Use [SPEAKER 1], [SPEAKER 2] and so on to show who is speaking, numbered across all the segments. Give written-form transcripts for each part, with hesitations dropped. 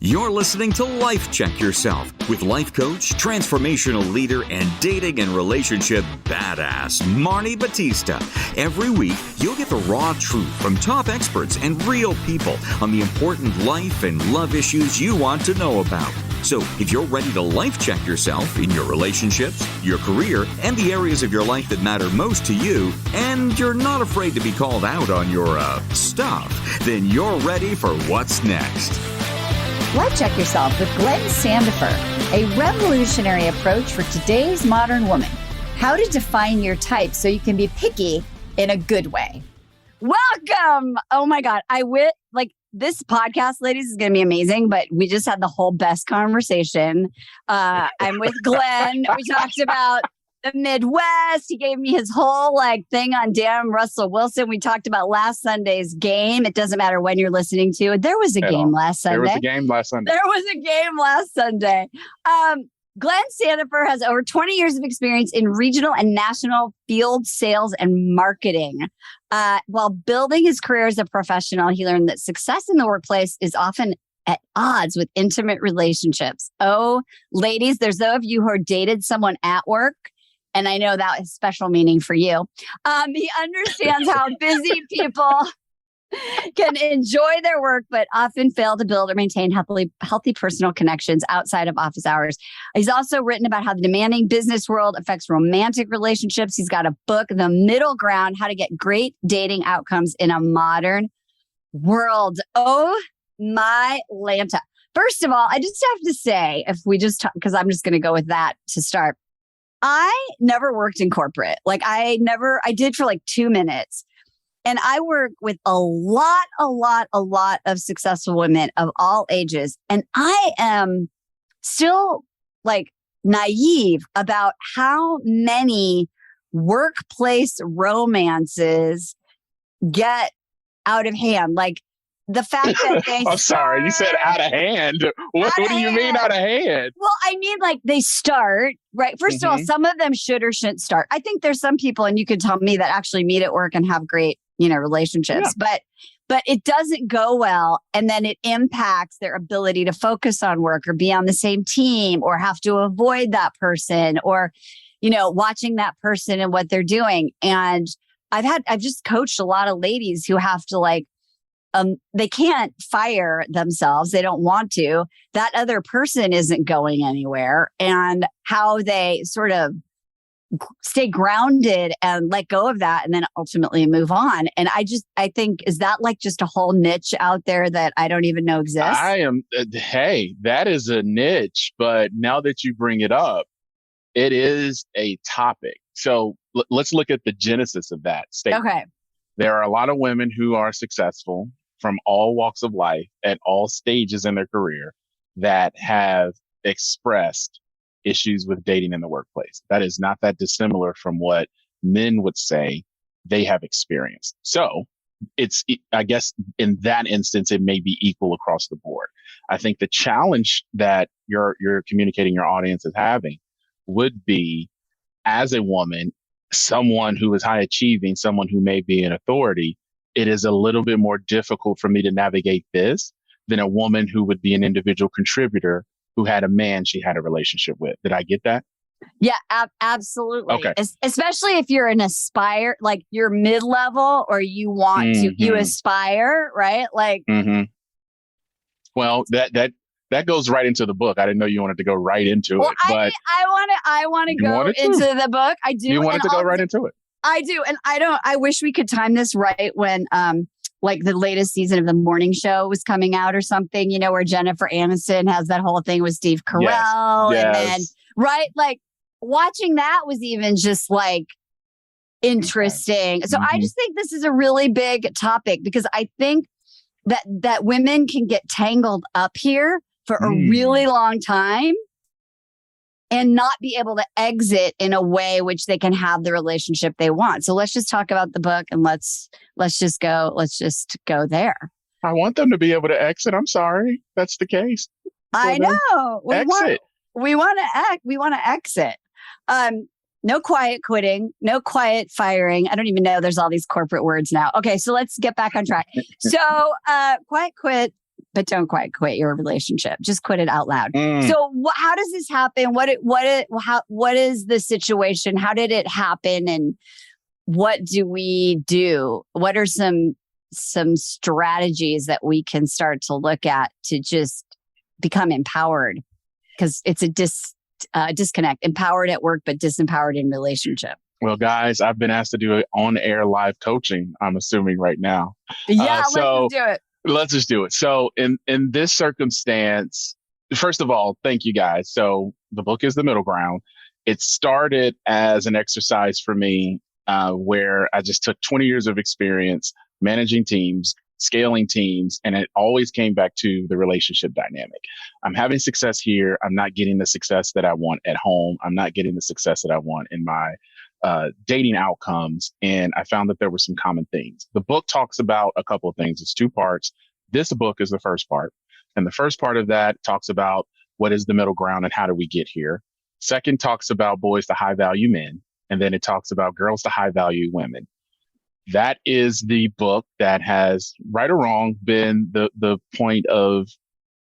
[SPEAKER 1] You're listening to Life Check Yourself with life coach, transformational leader, and dating and relationship badass, Marni Batista. Every week, you'll get the raw truth from top experts and real people on the important life and love issues you want to know about. So if you're ready to life check yourself in your relationships, your career, and the areas of your life that matter most to you, and you're not afraid to be called out on your stuff, then you're ready for what's next.
[SPEAKER 2] Life Check Yourself with Glenn Sandifer, a revolutionary approach for today's modern woman. How to define your type so you can be picky in a good way. Welcome. Oh my God. This podcast, ladies, is going to be amazing, but we just had the whole best conversation. I'm with Glenn. We talked about the Midwest. He gave me his whole thing on damn Russell Wilson. We talked about last Sunday's game. It doesn't matter when you're listening to it. There was a game last Sunday. There was a game last Sunday. Glenn Sandifer has over 20 years of experience in regional and national field sales and marketing. While building his career as a professional, he learned that success in the workplace is often at odds with intimate relationships. Oh, ladies, there's those of you who dated someone at work. And I know that has special meaning for you. He understands how busy people can enjoy their work, but often fail to build or maintain healthy personal connections outside of office hours. He's also written about how the demanding business world affects romantic relationships. He's got a book, The Middle Ground, How to Get Great Dating Outcomes in a Modern World. Oh, my Lanta. First of all, I just have to say, if we just talk, because I'm just going to go with that to start. I never worked in corporate. I did for 2 minutes. And I work with a lot of successful women of all ages. And I am still naive about how many workplace romances get out of hand. The fact that they
[SPEAKER 3] I'm sorry, you said out of hand. What do you mean out of hand?
[SPEAKER 2] Well, I mean, they start, right? First of all, some of them should or shouldn't start. I think there's some people, and you could tell me, that actually meet at work and have great, relationships. Yeah. But it doesn't go well. And then it impacts their ability to focus on work or be on the same team or have to avoid that person or, watching that person and what they're doing. And I've just coached a lot of ladies who have to they can't fire themselves. They don't want to. That other person isn't going anywhere. And how they sort of stay grounded and let go of that and then ultimately move on. And I think, is that just a whole niche out there that I don't even know exists?
[SPEAKER 3] Hey, that is a niche. But now that you bring it up, it is a topic. So let's look at the genesis of that statement.
[SPEAKER 2] Okay.
[SPEAKER 3] There are a lot of women who are successful from all walks of life at all stages in their career that have expressed issues with dating in the workplace. That is not that dissimilar from what men would say they have experienced. So I guess in that instance, it may be equal across the board. I think the challenge that you're communicating your audience is having would be, as a woman, someone who is high achieving, someone who may be an authority, it is a little bit more difficult for me to navigate this than a woman who would be an individual contributor who had a man she had a relationship with. Did I get that?
[SPEAKER 2] Yeah, absolutely.
[SPEAKER 3] Okay.
[SPEAKER 2] Especially if you're an aspire, you're mid-level or you want to, you aspire, right?
[SPEAKER 3] Well, that goes right into the book. I didn't know you wanted to go right into it. But
[SPEAKER 2] I want to go into the book. I do.
[SPEAKER 3] You wanted to go right into it.
[SPEAKER 2] I do. And I wish we could time this right when the latest season of the morning show was coming out or something, where Jennifer Aniston has that whole thing with Steve Carell.
[SPEAKER 3] Yes.
[SPEAKER 2] And then, right? Watching that was even just interesting. So I just think this is a really big topic because I think that women can get tangled up here for a really long time and not be able to exit in a way which they can have the relationship they want. So let's just talk about the book and let's just go there.
[SPEAKER 3] I want them to be able to exit. I'm sorry. That's the case.
[SPEAKER 2] I know. We want to exit. No quiet quitting, no quiet firing. I don't even know. There's all these corporate words now. Okay. So let's get back on track. So, quiet quit but don't quite quit your relationship. Just quit it out loud.
[SPEAKER 3] Mm.
[SPEAKER 2] So how does this happen? What is the situation? How did it happen? And what do we do? What are some strategies that we can start to look at to just become empowered? Because it's a disconnect. Empowered at work, but disempowered in relationship.
[SPEAKER 3] Well, guys, I've been asked to do it on-air live coaching, I'm assuming right now.
[SPEAKER 2] Yeah, let's just do it.
[SPEAKER 3] Let's just do it. So in this circumstance, first of all, thank you guys. So the book is The Middle Ground. It started as an exercise for me where I just took 20 years of experience managing teams, scaling teams, and it always came back to the relationship dynamic. I'm having success here. I'm not getting the success that I want at home. I'm not getting the success that I want in my dating outcomes. And I found that there were some common themes. The book talks about a couple of things. It's 2 parts. This book is the first part. And the first part of that talks about what is the middle ground and how do we get here. Second talks about boys to high value men. And then it talks about girls to high value women. That is the book that has, right or wrong, been the point of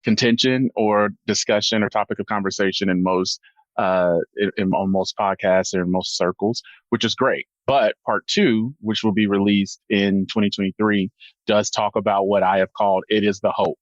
[SPEAKER 3] contention or discussion or topic of conversation in most on most podcasts or in most circles, which is great. But part 2, which will be released in 2023, does talk about what I have called it is the hope.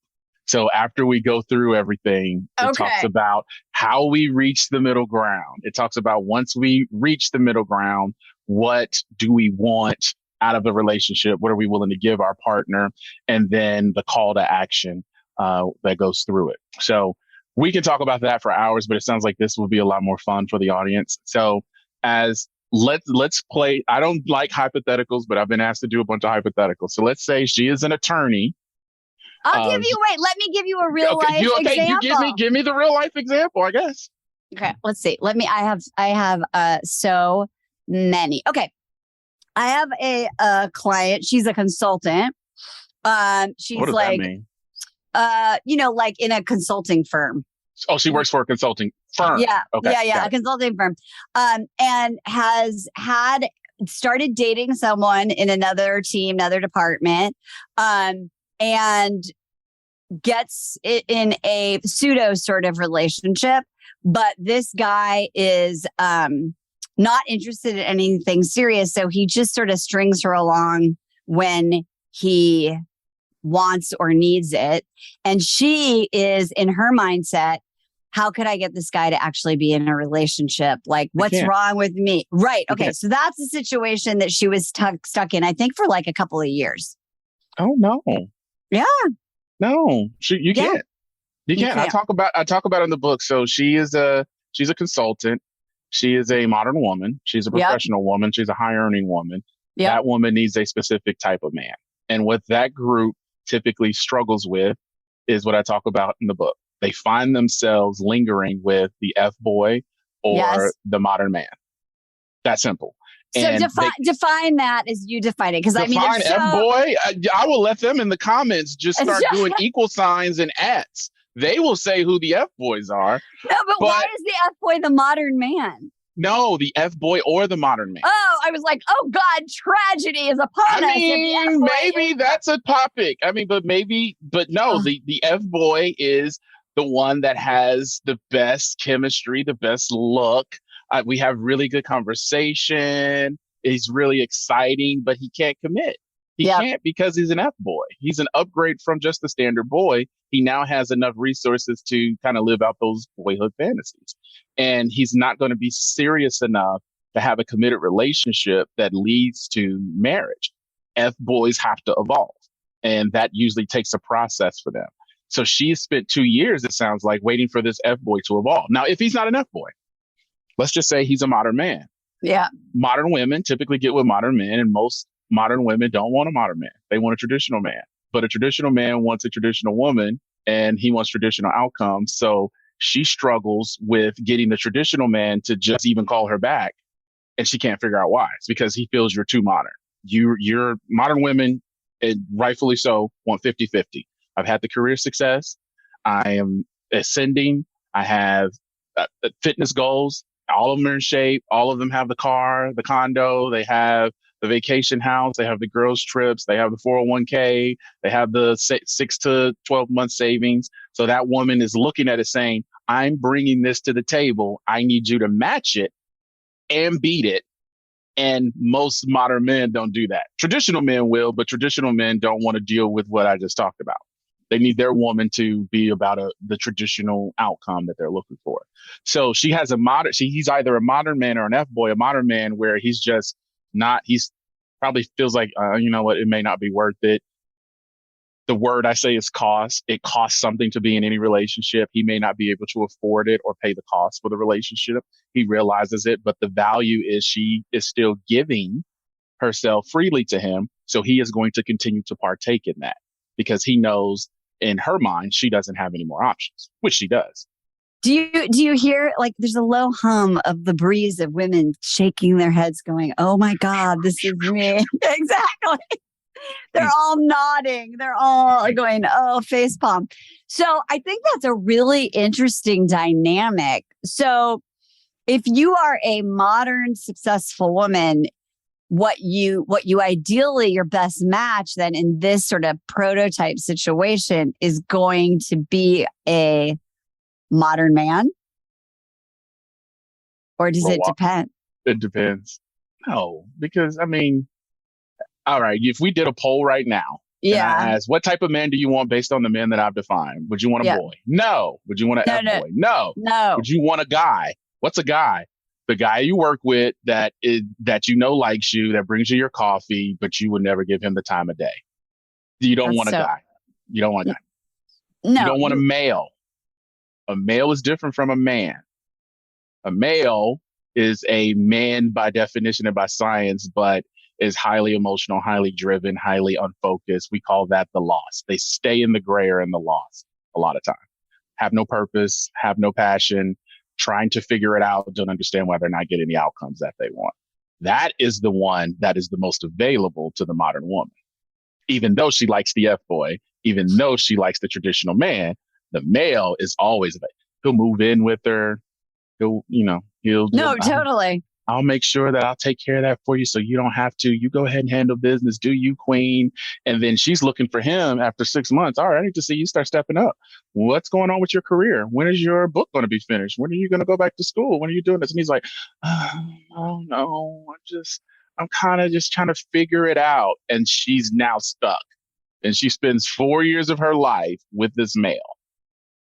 [SPEAKER 3] So after we go through everything, it talks about how we reach the middle ground. It talks about once we reach the middle ground, what do we want out of the relationship? What are we willing to give our partner? And then the call to action that goes through it. So we can talk about that for hours, but it sounds like this will be a lot more fun for the audience. So let's play. I don't like hypotheticals, but I've been asked to do a bunch of hypotheticals. So let's say she is an attorney.
[SPEAKER 2] Let me give you a real life example.
[SPEAKER 3] You give me the real life example, I guess.
[SPEAKER 2] Okay, let's see. I have so many. Okay. I have a client. She's a consultant. She's
[SPEAKER 3] what does that mean?
[SPEAKER 2] Like in a consulting firm.
[SPEAKER 3] Oh, she works for a consulting firm.
[SPEAKER 2] Yeah.
[SPEAKER 3] Okay.
[SPEAKER 2] Yeah. A consulting firm. And has started dating someone in another team, another department. And gets it in a pseudo sort of relationship. But this guy is, not interested in anything serious. So he just sort of strings her along when he wants or needs it. And she is in her mindset, how could I get this guy to actually be in a relationship? Like, what's wrong with me? Right. Okay. So that's the situation that she was stuck in, I think, for like a couple of years.
[SPEAKER 3] Oh, no.
[SPEAKER 2] Yeah.
[SPEAKER 3] No, you can't. You can't. I talk about in the book. So she's a consultant. She is a modern woman. She's a professional woman. She's a high earning woman. Yep. That woman needs a specific type of man. And what that group typically struggles with is what I talk about in the book. They find themselves lingering with the F-boy or the modern man. That simple.
[SPEAKER 2] So define that as you define it. Because I mean,
[SPEAKER 3] F-boy, I will let them in the comments just start doing equal signs and ats. They will say who the F-boys are.
[SPEAKER 2] No, but why is the F-boy the modern man?
[SPEAKER 3] No, the F-boy or the modern man.
[SPEAKER 2] Oh, I was like, oh God, tragedy is upon us.
[SPEAKER 3] I mean, maybe that's a topic. I mean, but no, the F-boy is the one that has the best chemistry, the best look. We have really good conversation. He's really exciting, but he can't commit. He can't because he's an F-boy. He's an upgrade from just the standard boy. He now has enough resources to kind of live out those boyhood fantasies. And he's not going to be serious enough to have a committed relationship that leads to marriage. F-boys have to evolve. And that usually takes a process for them. So she spent 2 years, it sounds like, waiting for this F-boy to evolve. Now, if he's not an F-boy, let's just say he's a modern man.
[SPEAKER 2] Yeah.
[SPEAKER 3] Modern women typically get with modern men, and most modern women don't want a modern man. They want a traditional man. But a traditional man wants a traditional woman, and he wants traditional outcomes. So she struggles with getting the traditional man to just even call her back, and she can't figure out why. It's because he feels you're too modern. You're modern women, and rightfully so, want 50-50. I've had the career success. I am ascending. I have fitness goals. All of them are in shape. All of them have the car, the condo. They have the vacation house, they have the girls' trips, they have the 401k, they have the 6 to 12 month savings. So that woman is looking at it saying, I'm bringing this to the table. I need you to match it and beat it. And most modern men don't do that. Traditional men will, but traditional men don't want to deal with what I just talked about. They need their woman to be about the traditional outcome that they're looking for. So she has he's either a modern man or an F-boy, a modern man where he's just not, he's probably feels like, you know what, it may not be worth it. The word I say is cost. It costs something to be in any relationship. He may not be able to afford it or pay the cost for the relationship. He realizes it, but the value is she is still giving herself freely to him. So he is going to continue to partake in that because he knows in her mind, she doesn't have any more options, which she does.
[SPEAKER 2] Do you hear, like, there's a low hum of the breeze of women shaking their heads going, oh my God, this is me. Exactly. They're all nodding. They're all going, oh, face palm. So I think that's a really interesting dynamic. So if you are a modern, successful woman, what you ideally, your best match then in this sort of prototype situation is going to be a modern man? Or does it depend?
[SPEAKER 3] It depends. No, because I mean, all right, if we did a poll right now,
[SPEAKER 2] yeah,
[SPEAKER 3] and I asked, what type of man do you want based on the men that I've defined? Would you want a boy? No. Would you want an F-boy? No. Would you want a guy? What's a guy? The guy you work with that you know likes you, that brings you your coffee, but you would never give him the time of day. You don't want a guy. You don't want a guy.
[SPEAKER 2] No.
[SPEAKER 3] You don't want a male. A male is different from a man. A male is a man by definition and by science, but is highly emotional, highly driven, highly unfocused. We call that the lost. They stay in the gray or in the lost a lot of time. Have no purpose, have no passion, trying to figure it out, don't understand why they're not getting the outcomes that they want. That is the one that is the most available to the modern woman. Even though she likes the F-boy, even though she likes the traditional man, the male is always available. He'll move in with her. He'll
[SPEAKER 2] totally.
[SPEAKER 3] I'll make sure that I'll take care of that for you so you don't have to. You go ahead and handle business. Do you, queen? And then she's looking for him after 6 months. All right, I need to see you start stepping up. What's going on with your career? When is your book going to be finished? When are you going to go back to school? When are you doing this? And he's like, I don't know. I'm kind of just trying to figure it out. And she's now stuck. And she spends 4 years of her life with this male.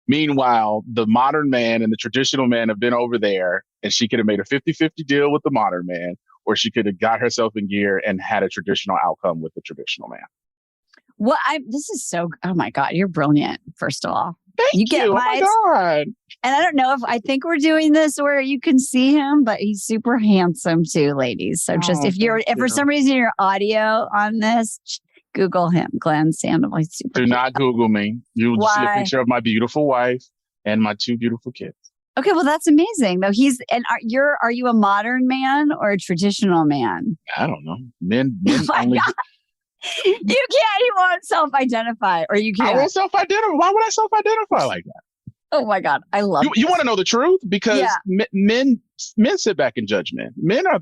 [SPEAKER 3] Meanwhile, the modern man and the traditional man have been over there, and she could have made a 50-50 deal with the modern man, or she could have got herself in gear and had a traditional outcome with the traditional man.
[SPEAKER 2] Well, this is so, oh my God, you're brilliant, first of all.
[SPEAKER 3] Thank you.
[SPEAKER 2] Get
[SPEAKER 3] oh my God.
[SPEAKER 2] And I don't know if I think we're doing this where you can see him, but he's super handsome too, ladies. So just if for some reason you're audio on this, Google him, Glenn Sandifer.
[SPEAKER 3] Do not Google me. You'll see a picture of my beautiful wife and my 2 beautiful kids.
[SPEAKER 2] Okay, well that's amazing. Though are you a modern man or a traditional man?
[SPEAKER 3] I don't know. Men only.
[SPEAKER 2] You won't self-identify, or you can't.
[SPEAKER 3] I won't self-identify. Why would I self-identify like that?
[SPEAKER 2] Oh my God, I love
[SPEAKER 3] you. You want to know the truth? Because men sit back and judge men. Men are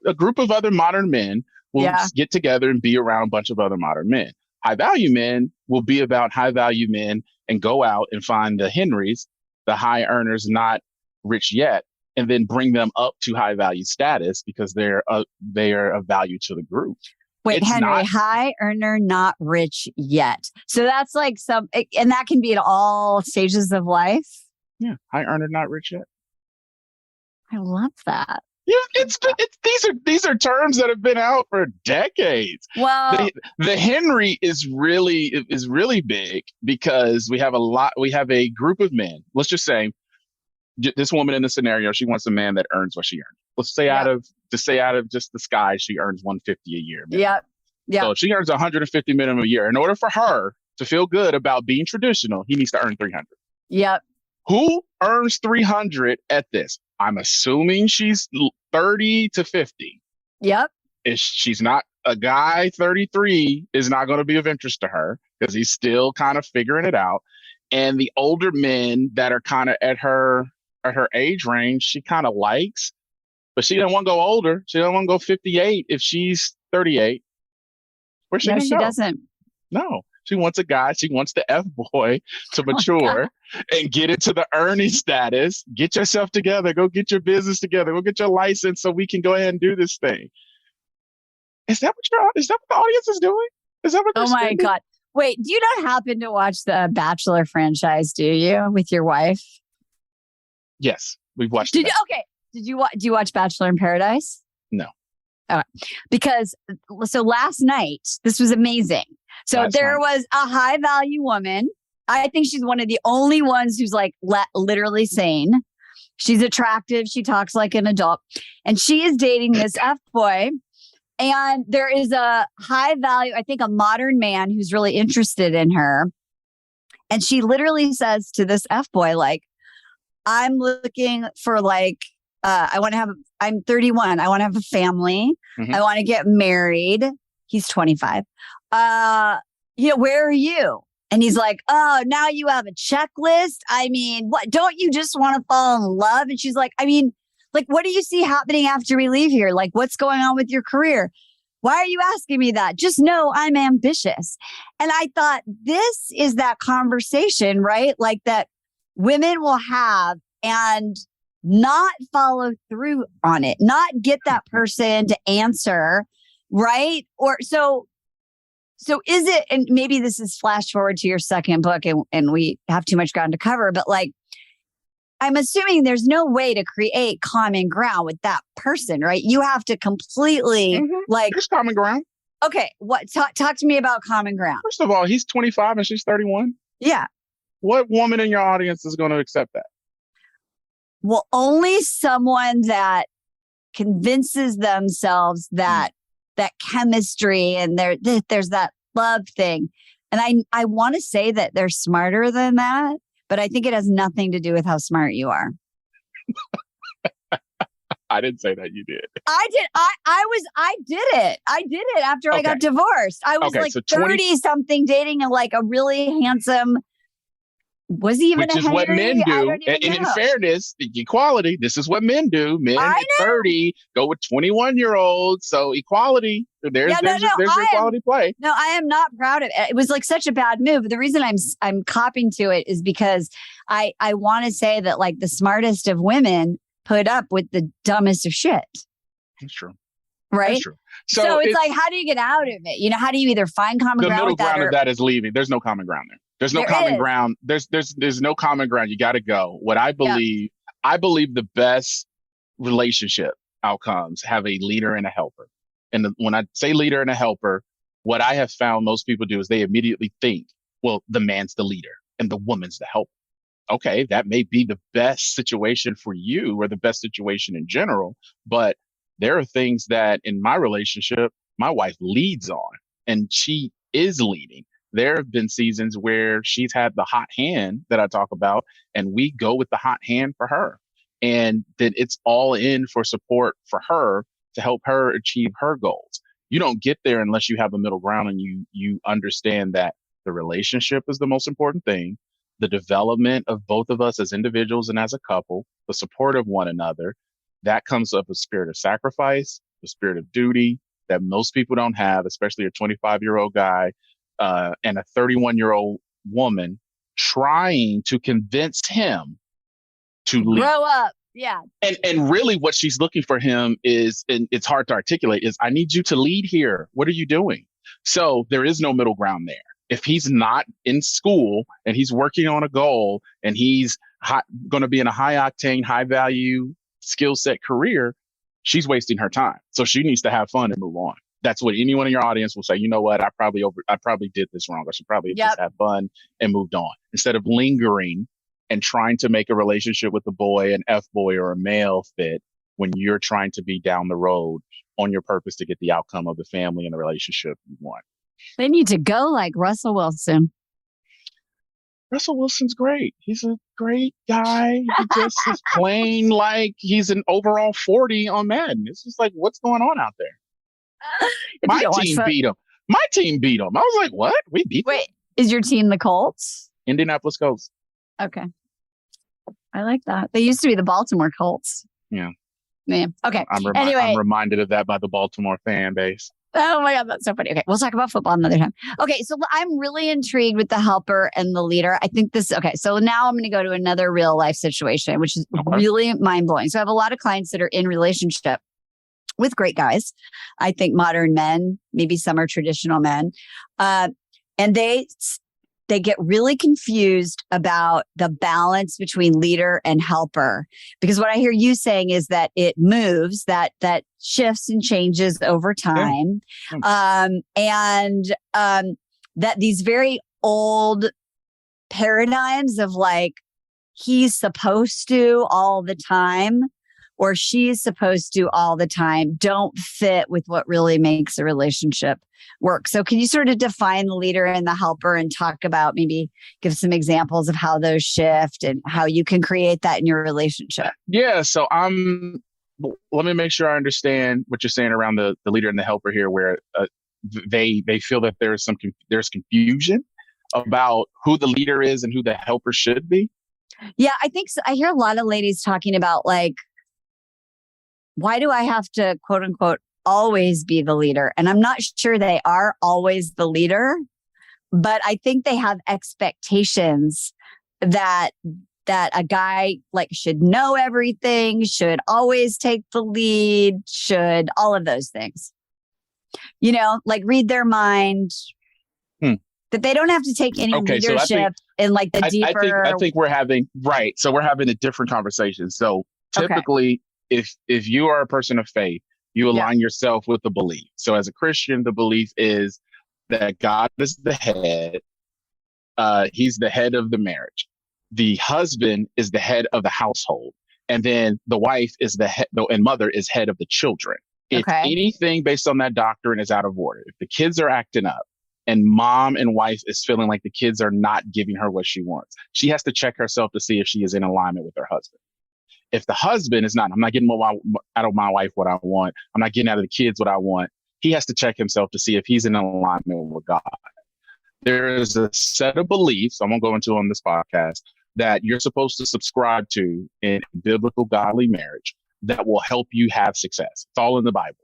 [SPEAKER 3] a group of other modern men will get together and be around a bunch of other modern men. High value men will be about high value men and go out and find the Henrys, the high earners, not rich yet, and then bring them up to high value status because they are of value to the group.
[SPEAKER 2] Wait, Henry, high earner, not rich yet. So that's like and that can be at all stages of life.
[SPEAKER 3] Yeah, high earner, not rich yet.
[SPEAKER 2] I love that.
[SPEAKER 3] Yeah, these are terms that have been out for decades.
[SPEAKER 2] Well,
[SPEAKER 3] the Henry is really big because we have a group of men. Let's just say this woman in the scenario, she wants a man that earns what she earns. Let's say out of just the sky, she earns $150 a year.
[SPEAKER 2] Yeah.
[SPEAKER 3] So if she earns $150 minimum a year, in order for her to feel good about being traditional, he needs to earn $300.
[SPEAKER 2] Yep.
[SPEAKER 3] Who earns $300 at this? I'm assuming she's 30 to 50.
[SPEAKER 2] Yep.
[SPEAKER 3] She's not a guy 33 is not going to be of interest to her because he's still kind of figuring it out. And the older men that are kind of at her age range, she kind of likes. But she doesn't want to go older. She doesn't want to go 58 if she's 38. Where's she
[SPEAKER 2] No,
[SPEAKER 3] gonna
[SPEAKER 2] she
[SPEAKER 3] go?
[SPEAKER 2] doesn't.
[SPEAKER 3] No, she wants a guy. She wants the F boy to mature and get into the earning status. Get yourself together. Go get your business together. Go get your license so we can go ahead and do this thing. Is that what the audience is doing? Is that what they're
[SPEAKER 2] Oh my
[SPEAKER 3] spending?
[SPEAKER 2] God. Wait, do you not happen to watch the Bachelor franchise, do you, with your wife?
[SPEAKER 3] Yes, we've watched
[SPEAKER 2] Did
[SPEAKER 3] it.
[SPEAKER 2] you? Okay. Do you watch Bachelor in Paradise?
[SPEAKER 3] No.
[SPEAKER 2] All right. Because so last night, this was amazing. So
[SPEAKER 3] Last
[SPEAKER 2] there
[SPEAKER 3] night.
[SPEAKER 2] was a high value woman. I think she's one of the only ones who's like literally sane. She's attractive. She talks like an adult, and she is dating this F boy. And there is a high value, I think, a modern man who's really interested in her. And she literally says to this F boy, like, I'm looking for like, I'm 31. I want to have a family.
[SPEAKER 3] Mhm.
[SPEAKER 2] I want to get married. He's 25. Where are you? And he's like, oh, now you have a checklist. I mean, what? Don't you just want to fall in love? And she's like, I mean, like, what do you see happening after we leave here? Like, what's going on with your career? Why are you asking me that? Just know I'm ambitious. And I thought this is that conversation, right? Like that women will have and not follow through on it, not get that person to answer, right? Or so is it, and maybe this is flash forward to your second book and we have too much ground to cover, but like, I'm assuming there's no way to create common ground with that person, right? You have to completely
[SPEAKER 3] There's common ground.
[SPEAKER 2] okay, what talk to me about common ground.
[SPEAKER 3] First of all, he's 25 and she's 31.
[SPEAKER 2] Yeah.
[SPEAKER 3] What woman in your audience is going to accept that?
[SPEAKER 2] Well, only someone that convinces themselves that that chemistry and there's that love thing. And I want to say that they're smarter than that, but I think it has nothing to do with how smart you are.
[SPEAKER 3] I didn't say that. You did.
[SPEAKER 2] I did. I did it. I did it after I got divorced. I was like 30 something dating a really handsome. Was he even
[SPEAKER 3] Which
[SPEAKER 2] a
[SPEAKER 3] is
[SPEAKER 2] Henry?
[SPEAKER 3] what men do.
[SPEAKER 2] I don't even
[SPEAKER 3] And in
[SPEAKER 2] know.
[SPEAKER 3] fairness, equality, this is what men do. Men at 30 go with 21-year-olds. So equality, there's your equality play.
[SPEAKER 2] No, I am not proud of it. It was like such a bad move. The reason I'm copying to it is because I want to say that like the smartest of women put up with the dumbest of shit.
[SPEAKER 3] That's true.
[SPEAKER 2] Right?
[SPEAKER 3] That's true.
[SPEAKER 2] So it's like, how do you get out of it? You know, how do you either find common ground?
[SPEAKER 3] The middle
[SPEAKER 2] with that
[SPEAKER 3] ground of that is leaving. There's no common ground there. There's no common ground. There's no common ground. You got to go. What I believe, I believe the best relationship outcomes have a leader and a helper. And when I say leader and a helper, what I have found most people do is they immediately think, well, the man's the leader and the woman's the helper. Okay, that may be the best situation for you or the best situation in general, but there are things that in my relationship, my wife leads on and she is leading. There have been seasons where she's had the hot hand that I talk about, and we go with the hot hand for her. And then it's all in for support for her to help her achieve her goals. You don't get there unless you have a middle ground and you understand that the relationship is the most important thing. The development of both of us as individuals and as a couple, the support of one another, that comes up a spirit of sacrifice, the spirit of duty that most people don't have, especially a 25-year-old guy and a 31-year-old woman trying to convince him to leave.
[SPEAKER 2] Grow up. Yeah.
[SPEAKER 3] And really what she's looking for him is, and it's hard to articulate, is I need you to lead here. What are you doing? So there is no middle ground there. If he's not in school and he's working on a goal and he's going to be in a high octane, high value skill set career, she's wasting her time. So she needs to have fun and move on. That's what anyone in your audience will say. You know what? I probably did this wrong. I should probably just have fun and moved on instead of lingering and trying to make a relationship with a boy, an F boy or a male fit when you're trying to be down the road on your purpose to get the outcome of the family and the relationship you want.
[SPEAKER 2] They need to go like Russell Wilson.
[SPEAKER 3] Russell Wilson's great. He's a great guy. He just is playing like he's an overall 40 on Madden. It's just like, what's going on out there? My team beat him. My team beat him. I was like, what? We beat them?
[SPEAKER 2] Wait, is your team the Colts?
[SPEAKER 3] Indianapolis Colts.
[SPEAKER 2] Okay. I like that. They used to be the Baltimore Colts.
[SPEAKER 3] Yeah.
[SPEAKER 2] Yeah. Okay.
[SPEAKER 3] I'm
[SPEAKER 2] Anyway.
[SPEAKER 3] reminded of that by the Baltimore fan base.
[SPEAKER 2] Oh my God, that's so funny. Okay, we'll talk about football another time. Okay, so I'm really intrigued with the helper and the leader. I think this, okay, so now I'm going to go to another real life situation, which is really mind blowing. So I have a lot of clients that are in relationship with great guys. I think modern men, maybe some are traditional men. And they get really confused about the balance between leader and helper, because what I hear you saying is that it moves, that shifts and changes over time. Yeah. That these very old paradigms of like, he's supposed to all the time or she's supposed to all the time don't fit with what really makes a relationship work. So can you sort of define the leader and the helper and talk about, maybe give some examples of how those shift and how you can create that in your relationship?
[SPEAKER 3] Yeah. So let me make sure I understand what you're saying around the leader and the helper here, where they feel that there's confusion about who the leader is and who the helper should be.
[SPEAKER 2] Yeah, I think so. I hear a lot of ladies talking about like, why do I have to, quote unquote, always be the leader? And I'm not sure they are always the leader, but I think they have expectations that a guy like should know everything, should always take the lead, should all of those things, like read their mind, that they don't have to take any leadership in like the deeper.
[SPEAKER 3] I think we're having a different conversation. So typically, if you are a person of faith, you align yourself with the belief. So as a Christian, the belief is that God is the head. He's the head of the marriage. The husband is the head of the household. And then the wife is the head, and mother is head of the children. If anything based on that doctrine is out of order, if the kids are acting up and mom and wife is feeling like the kids are not giving her what she wants, she has to check herself to see if she is in alignment with her husband. If the husband is not, I'm not getting out of my wife what I want, I'm not getting out of the kids what I want, he has to check himself to see if he's in alignment with God. There is a set of beliefs I'm going to go into on this podcast that you're supposed to subscribe to in biblical godly marriage that will help you have success. It's all in the Bible.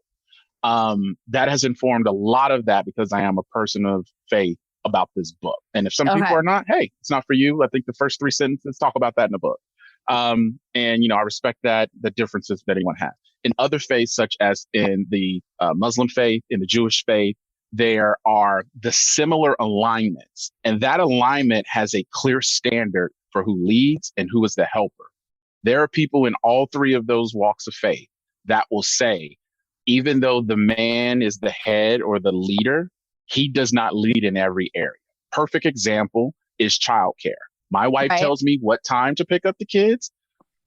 [SPEAKER 3] That has informed a lot of that because I am a person of faith about this book. And if some people are not, hey, it's not for you. I think the first 3 sentences talk about that in the book. And I respect the differences that anyone has. In other faiths, such as in the Muslim faith, in the Jewish faith, there are the similar alignments. And that alignment has a clear standard for who leads and who is the helper. There are people in all 3 of those walks of faith that will say, even though the man is the head or the leader, he does not lead in every area. Perfect example is childcare. My wife tells me what time to pick up the kids,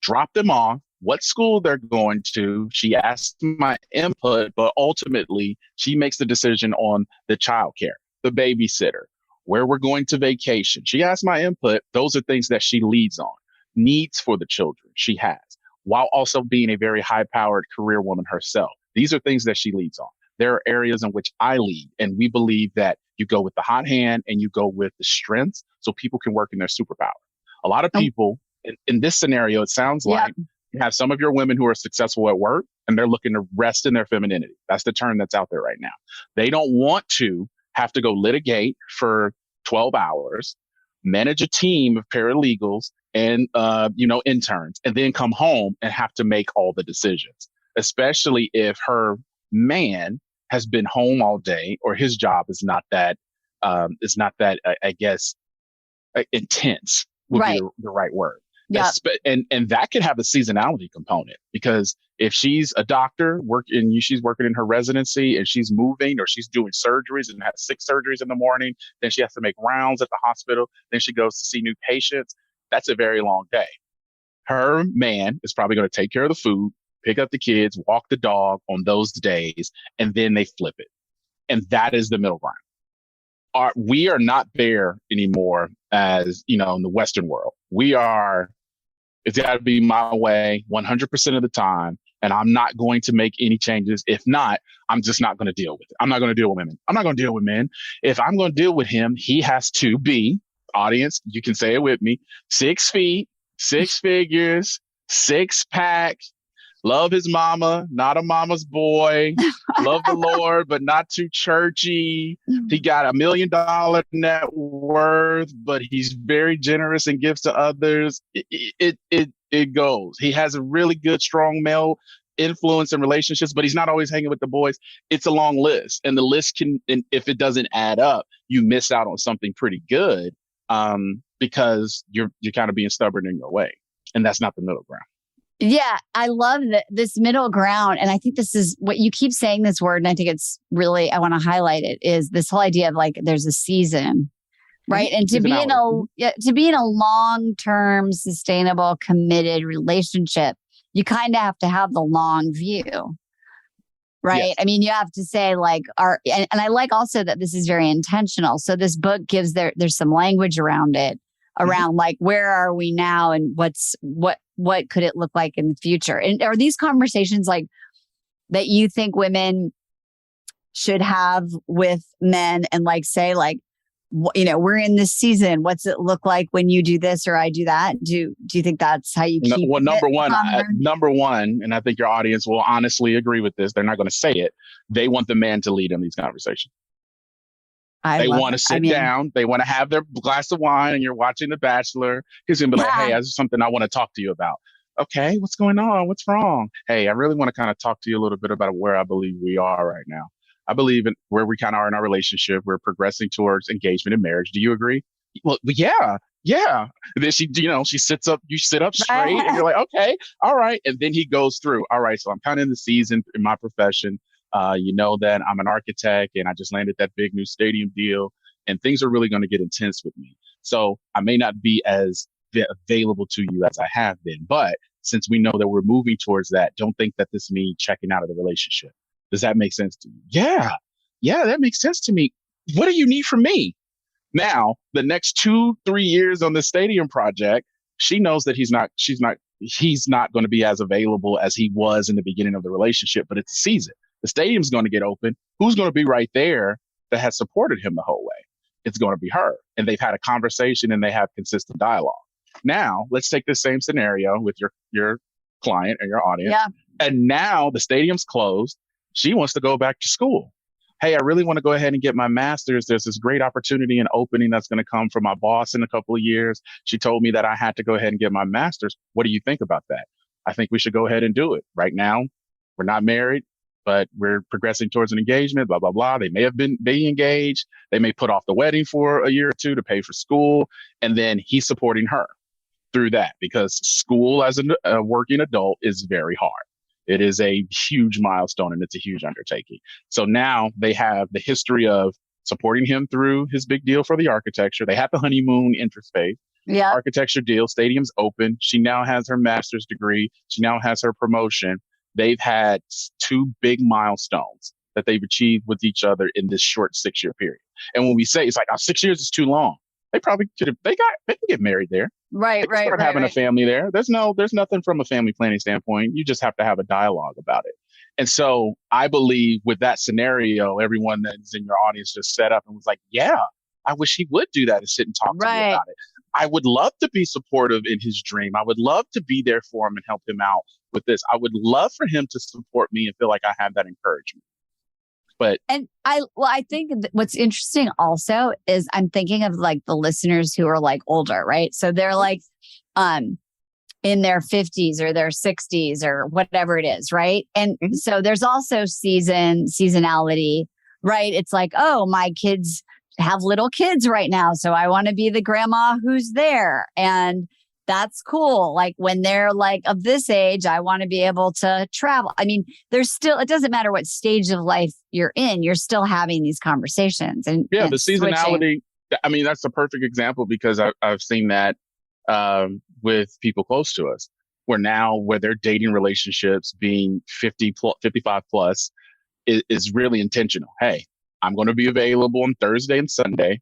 [SPEAKER 3] drop them off, what school they're going to. She asks my input, but ultimately she makes the decision on the childcare, the babysitter, where we're going to vacation. She asks my input. Those are things that she leads on. Needs for the children she has, while also being a very high-powered career woman herself. These are things that she leads on. There are areas in which I lead, and we believe that you go with the hot hand and you go with the strengths so people can work in their superpower. A lot of people in this scenario, it sounds like you have some of your women who are successful at work and they're looking to rest in their femininity. That's the term that's out there right now. They don't want to have to go litigate for 12 hours, manage a team of paralegals and, interns, and then come home and have to make all the decisions, especially if her man has been home all day or his job is not that, intense would be the right word. Yeah. And that could have a seasonality component, because if she's a doctor she's working in her residency and she's moving or she's doing surgeries and has 6 surgeries in the morning, then she has to make rounds at the hospital. Then she goes to see new patients. That's a very long day. Her man is probably going to take care of the food, pick up the kids, walk the dog on those days, and then they flip it. And that is the middle ground. We are not there anymore as, in the Western world. It's got to be my way 100% of the time. And I'm not going to make any changes. If not, I'm just not going to deal with it. I'm not going to deal with women. I'm not going to deal with men. If I'm going to deal with him, he has to be, audience, you can say it with me, 6 feet, 6 figures, 6 pack, Love his mama, not a mama's boy. Love the Lord, but not too churchy. He got $1 million net worth, but he's very generous and gives to others. It goes. He has a really good, strong male influence in relationships, but he's not always hanging with the boys. It's a long list, and the list can, and if it doesn't add up, you miss out on something pretty good, because you're kind of being stubborn in your way, and that's not the middle ground.
[SPEAKER 2] Yeah, I love this middle ground. And I think this is what you keep saying this word. And I think it's really, I want to highlight it, is this whole idea of like, there's a season, right? And to be in a long-term, sustainable, committed relationship, you kind of have to have the long view, right?
[SPEAKER 3] Yes.
[SPEAKER 2] I mean, you have to say like, and I like also that this is very intentional. So this book gives there's some language around it, around like, where are we now and what could it look like in the future? And are these conversations like that you think women should have with men, and like say like, we're in this season. What's it look like when you do this or I do that? Do you think that's how you keep?
[SPEAKER 3] Well, number one, and I think your audience will honestly agree with this. They're not going to say it. They want the man to lead in these conversations. They want to sit down. They want to have their glass of wine, and you're watching The Bachelor. He's going to be like, hey, there's something I want to talk to you about. Okay, what's going on? What's wrong? Hey, I really want to kind of talk to you a little bit about where I believe we are right now. I believe in where we kind of are in our relationship. We're progressing towards engagement and marriage. Do you agree? Well, yeah. And then she sits up, you sit up straight, and you're like, okay, all right. And then he goes through, all right, so I'm kind of in the season in my profession. That I'm an architect and I just landed that big new stadium deal, and things are really going to get intense with me. So I may not be as available to you as I have been, but since we know that we're moving towards that, don't think that this means checking out of the relationship. Does that make sense to you? Yeah, that makes sense to me. What do you need from me? Now, the next 2-3 years on the stadium project, she knows that he's not going to be as available as he was in the beginning of the relationship, but it's a season. The stadium's going to get open. Who's going to be right there that has supported him the whole way? It's going to be her. And they've had a conversation and they have consistent dialogue. Now, let's take the same scenario with your client or your audience.
[SPEAKER 2] Yeah.
[SPEAKER 3] And now the stadium's closed. She wants to go back to school. Hey, I really want to go ahead and get my master's. There's this great opportunity and opening that's going to come from my boss in a couple of years. She told me that I had to go ahead and get my master's. What do you think about that? I think we should go ahead and do it. Right now, we're not married, but we're progressing towards an engagement, blah, blah, blah. They may have been engaged. They may put off the wedding for a year or two to pay for school. And then he's supporting her through that, because school as a working adult is very hard. It is a huge milestone and it's a huge undertaking. So now they have the history of supporting him through his big deal for the architecture. They had the honeymoon interest phase.
[SPEAKER 2] Yeah.
[SPEAKER 3] Architecture deal, stadium's open. She now has her master's degree. She now has her promotion. They've had 2 big milestones that they've achieved with each other in this short 6-year period. And when we say it's like, 6 years is too long, they probably could have, they can get married there.
[SPEAKER 2] Right.
[SPEAKER 3] Start having a family there. There's nothing from a family planning standpoint. You just have to have a dialogue about it. And so I believe with that scenario, everyone that's in your audience just set up and was like, yeah, I wish he would do that and sit and talk to me about it. I would love to be supportive in his dream. I would love to be there for him and help him out with this. I would love for him to support me and feel like I have that encouragement.
[SPEAKER 2] I think what's interesting also is I'm thinking of like the listeners who are like older, right? So they're like in their 50s or their 60s or whatever it is, right? And so there's also seasonality, right? It's like, oh, my kids have little kids right now, so I want to be the grandma who's there. And that's cool. Like when they're like of this age, I want to be able to travel. I mean, there's still, it doesn't matter what stage of life you're in, you're still having these conversations. And
[SPEAKER 3] the seasonality, I mean, that's a perfect example because I've seen that with people close to us where their dating relationships being 55 plus is really intentional. Hey, I'm going to be available on Thursday and Sunday.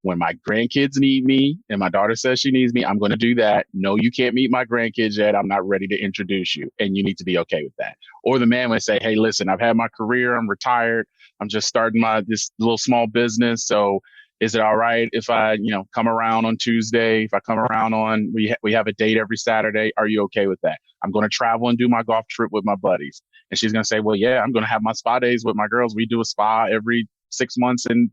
[SPEAKER 3] When my grandkids need me and my daughter says she needs me, I'm going to do that. No, you can't meet my grandkids yet. I'm not ready to introduce you. And you need to be okay with that. Or the man would say, hey, listen, I've had my career. I'm retired. I'm just starting this little small business. So Is it all right if I, come around on Tuesday? If I come around we have a date every Saturday. Are you okay with that? I'm going to travel and do my golf trip with my buddies. And she's going to say, well, yeah, I'm going to have my spa days with my girls. We do a spa every 6 months in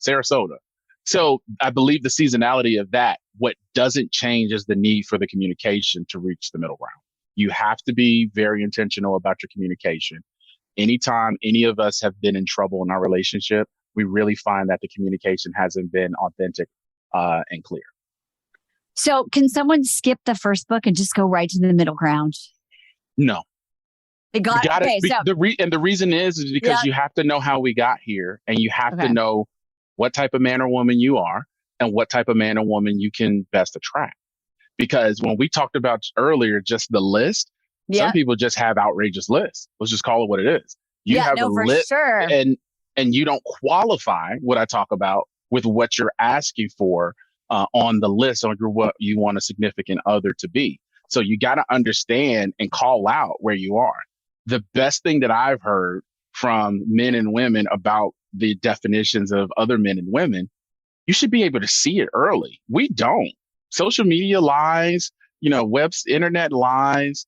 [SPEAKER 3] Sarasota. So I believe the seasonality of that, what doesn't change is the need for the communication to reach the middle ground. You have to be very intentional about your communication. Anytime any of us have been in trouble in our relationship, we really find that the communication hasn't been authentic and clear.
[SPEAKER 2] So can someone skip the first book and just go right to the middle ground?
[SPEAKER 3] No.
[SPEAKER 2] They got it. Okay, so
[SPEAKER 3] the reason is because you have to know how we got here, and you have to know what type of man or woman you are and what type of man or woman you can best attract. Because when we talked about earlier, just the list, some people just have outrageous lists. Let's just call it what it is. You have a list,
[SPEAKER 2] sure.
[SPEAKER 3] and you don't qualify what I talk about with what you're asking for on the list on what you want a significant other to be. So you got to understand and call out where you are. The best thing that I've heard from men and women about the definitions of other men and women, you should be able to see it early. We don't. Social media lies, internet lies.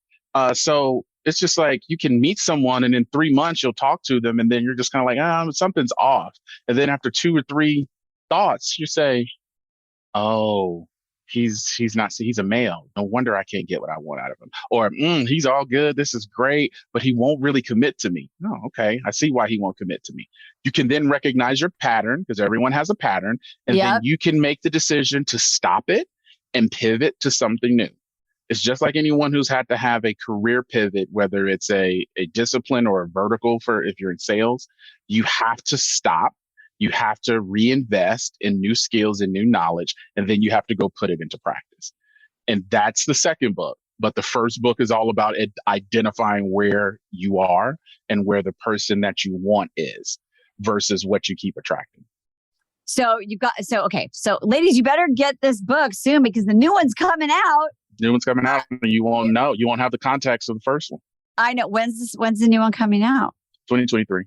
[SPEAKER 3] So it's just like you can meet someone and in 3 months you'll talk to them and then you're just kind of like, something's off. And then after 2 or 3 thoughts, you say, oh, he's a male. No wonder I can't get what I want out of him. Or he's all good. This is great, but he won't really commit to me. Oh, okay. I see why he won't commit to me. You can then recognize your pattern, because everyone has a pattern. And then you can make the decision to stop it and pivot to something new. It's just like anyone who's had to have a career pivot, whether it's a discipline or a vertical for if you're in sales, you have to stop. You have to reinvest in new skills and new knowledge, and then you have to go put it into practice. And that's the second book. But the first book is all about identifying where you are and where the person that you want is versus what you keep attracting.
[SPEAKER 2] So ladies, you better get this book soon because the new one's coming out.
[SPEAKER 3] New one's coming out, and you won't know. You won't have the context of the first one.
[SPEAKER 2] I know. When's the new one coming out?
[SPEAKER 3] 2023.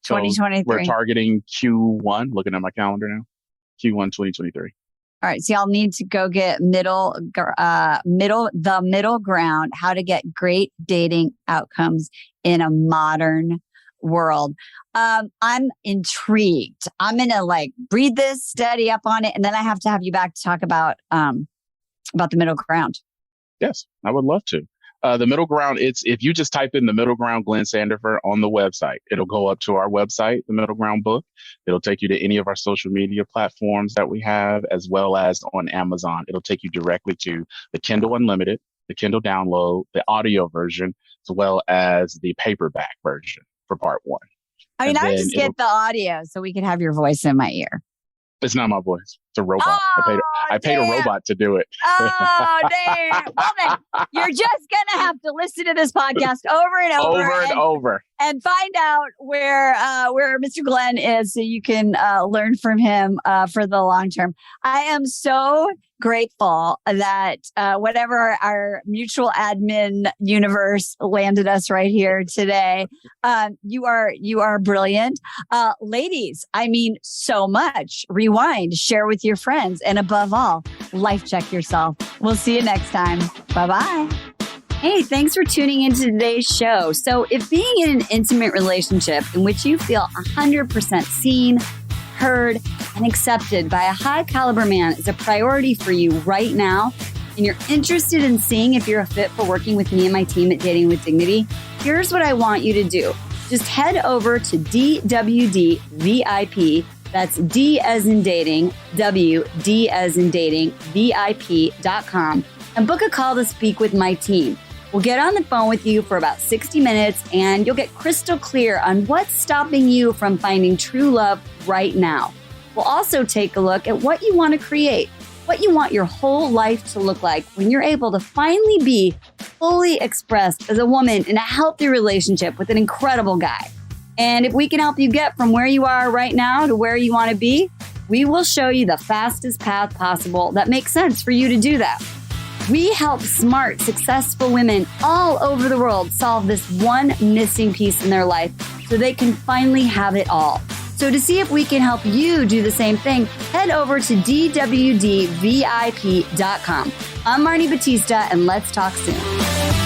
[SPEAKER 3] So
[SPEAKER 2] 2023.
[SPEAKER 3] We're targeting Q1. Looking at my calendar now. Q1 2023.
[SPEAKER 2] All right. So y'all need to go get the middle ground. How to get great dating outcomes in a modern world. I'm intrigued. I'm gonna read this, study up on it, and then I have to have you back to talk about the middle ground.
[SPEAKER 3] Yes, I would love to. The middle ground, if you just type in the middle ground Glenn Sandifer on the website, it'll go up to our website, the middle ground book. It'll take you to any of our social media platforms that we have, as well as on Amazon. It'll take you directly to the Kindle Unlimited, the Kindle download, the audio version, as well as the paperback version for part 1.
[SPEAKER 2] I mean, I would just get the audio so we could have your voice in my ear.
[SPEAKER 3] It's not my voice. It's a robot. I paid a robot to do it.
[SPEAKER 2] Oh, damn. Well, then you're just going to have to listen to this podcast over and over. And find out where Mr. Glenn is so you can learn from him for the long term. I am so grateful that whatever our mutual admin universe landed us right here today. You are brilliant. Ladies, I mean so much. Rewind, share with your friends, and above all, life check yourself. We'll see you next time. Bye-bye. Hey, thanks for tuning into today's show. So if being in an intimate relationship in which you feel 100% seen, heard, and accepted by a high caliber man is a priority for you right now, and you're interested in seeing if you're a fit for working with me and my team at Dating with Dignity, here's what I want you to do. Just head over to DWD VIP. That's D as in dating, W, D as in dating, VIP.com, and book a call to speak with my team. We'll get on the phone with you for about 60 minutes and you'll get crystal clear on what's stopping you from finding true love right now. We'll also take a look at what you want to create, what you want your whole life to look like when you're able to finally be fully expressed as a woman in a healthy relationship with an incredible guy. And if we can help you get from where you are right now to where you want to be, we will show you the fastest path possible that makes sense for you to do that. We help smart, successful women all over the world solve this one missing piece in their life so they can finally have it all. So to see if we can help you do the same thing, head over to dwdvip.com. I'm Marni Batista, and let's talk soon.